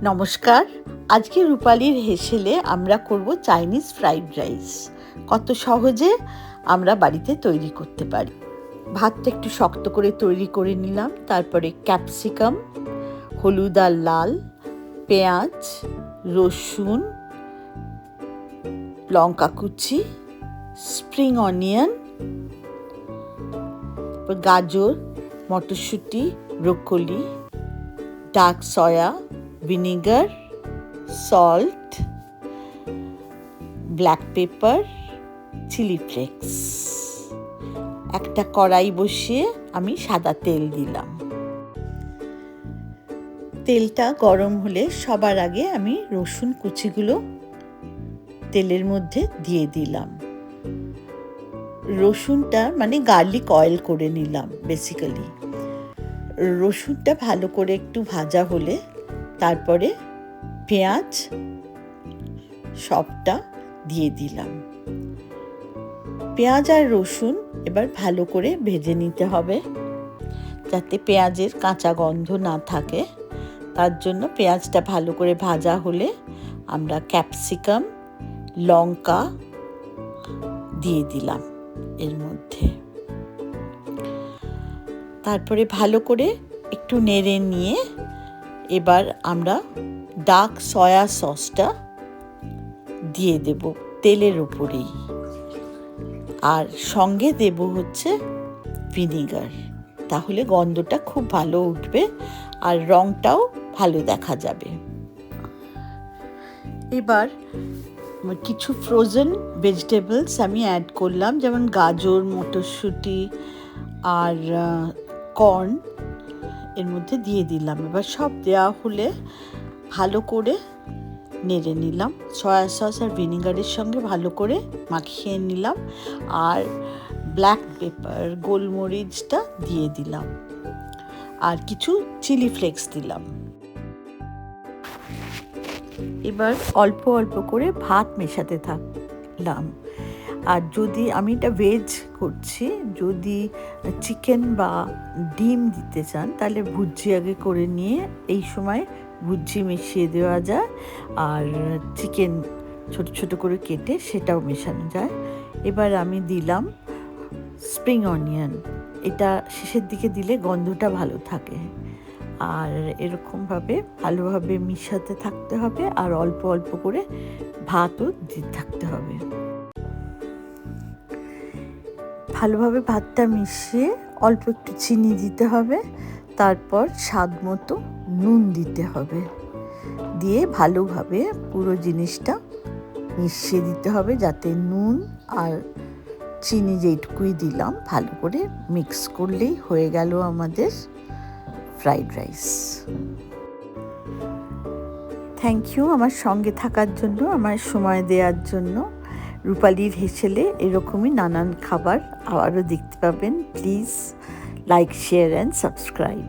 নমস্কার। আজকে রূপালীর হেসেলে আমরা করব চাইনিজ ফ্রাইড রাইস। কত সহজে আমরা বাড়িতে তৈরি করতে পারি। ভাতটা একটু শক্ত করে তৈরি করে নিলাম, তারপরে ক্যাপসিকাম, হলুদ আর লাল, পেঁয়াজ, রসুন, লঙ্কা কুচি, স্প্রিং অনিয়ন, গাজর, মটরশুঁটি, broccoli, dark soya, vinegar, salt, black pepper, chilli flakes. একটা কড়াই বসিয়ে আমি সাদা তেল দিলাম। তেলটা গরম হলে সবার আগে আমি রসুন কুচিগুলো তেলের মধ্যে দিয়ে দিলাম। রসুনটা মানে গার্লিক অয়েল করে নিলাম বেসিক্যালি। রসুনটা ভালো করে একটু ভাজা হলে তারপরে পেঁয়াজ সবটা দিয়ে দিলাম। পেঁয়াজ আর রসুন এবার ভালো করে ভেজে নিতে হবে যাতে পেঁয়াজের কাঁচা গন্ধ না থাকে। তার জন্য পেঁয়াজটা ভালো করে ভাজা হলে আমরা ক্যাপসিকাম, লঙ্কা দিয়ে দিলাম এর মধ্যে। তারপরে ভালো করে একটু নেড়ে নিয়ে এবার আমরা ডার্ক সয়া সসটা দিয়ে দেব তেলের উপরেই, আর সঙ্গে দেব হচ্ছে ভিনিগার। তাহলে গন্ধটা খুব ভালো উঠবে আর রঙটাও ভালো দেখা যাবে। এবার কিছু ফ্রোজেন ভেজিটেবলস আমি অ্যাড করলাম, যেমন গাজর, মটরশুঁটি আর কর্ন এর মধ্যে দিয়ে দিলাম। এবার সব দেওয়া হলে ভালো করে নেড়ে নিলাম। সয়া সস আর ভিনিগারের সঙ্গে ভালো করে মাখিয়ে নিলাম, আর ব্ল্যাক পেপার, গোলমরিচটা দিয়ে দিলাম, আর কিছু চিলি ফ্লেক্স দিলাম। এবার অল্প অল্প করে ভাত মেশাতে থাকলাম। আর যদি আমি এটা ভেজ করছি, যদি চিকেন বা ডিম দিতে চান তাহলে ভুজি আগে করে নিয়ে এই সময় ভুজি মিশিয়ে দেওয়া যায়, আর চিকেন ছোট ছোট করে কেটে সেটাও মেশানো যায়। এবার আমি দিলাম স্প্রিং অনিয়ন। এটা শেষের দিকে দিলে গন্ধটা ভালো থাকে। আর এরকমভাবে ভালোভাবে মিশাতে থাকতে হবে, আর অল্প অল্প করে ভাতও দিতে থাকতে হবে। ভালোভাবে ভাতটা মিশিয়ে অল্প একটু চিনি দিতে হবে, তারপর স্বাদ মতো নুন দিতে হবে। দিয়ে ভালোভাবে পুরো জিনিসটা মিশিয়ে দিতে হবে যাতে নুন আর চিনি যেটুকুই দিলাম ভালো করে মিক্স করলেই হয়ে গেল আমাদের ফ্রাইড রাইস। থ্যাংক ইউ আমার সঙ্গে থাকার জন্য, আমার সময় দেওয়ার জন্য। রূপালীর হেসেলে এরকমই নানান খাবার আবারও দেখতে পাবেন। Please like, share and subscribe.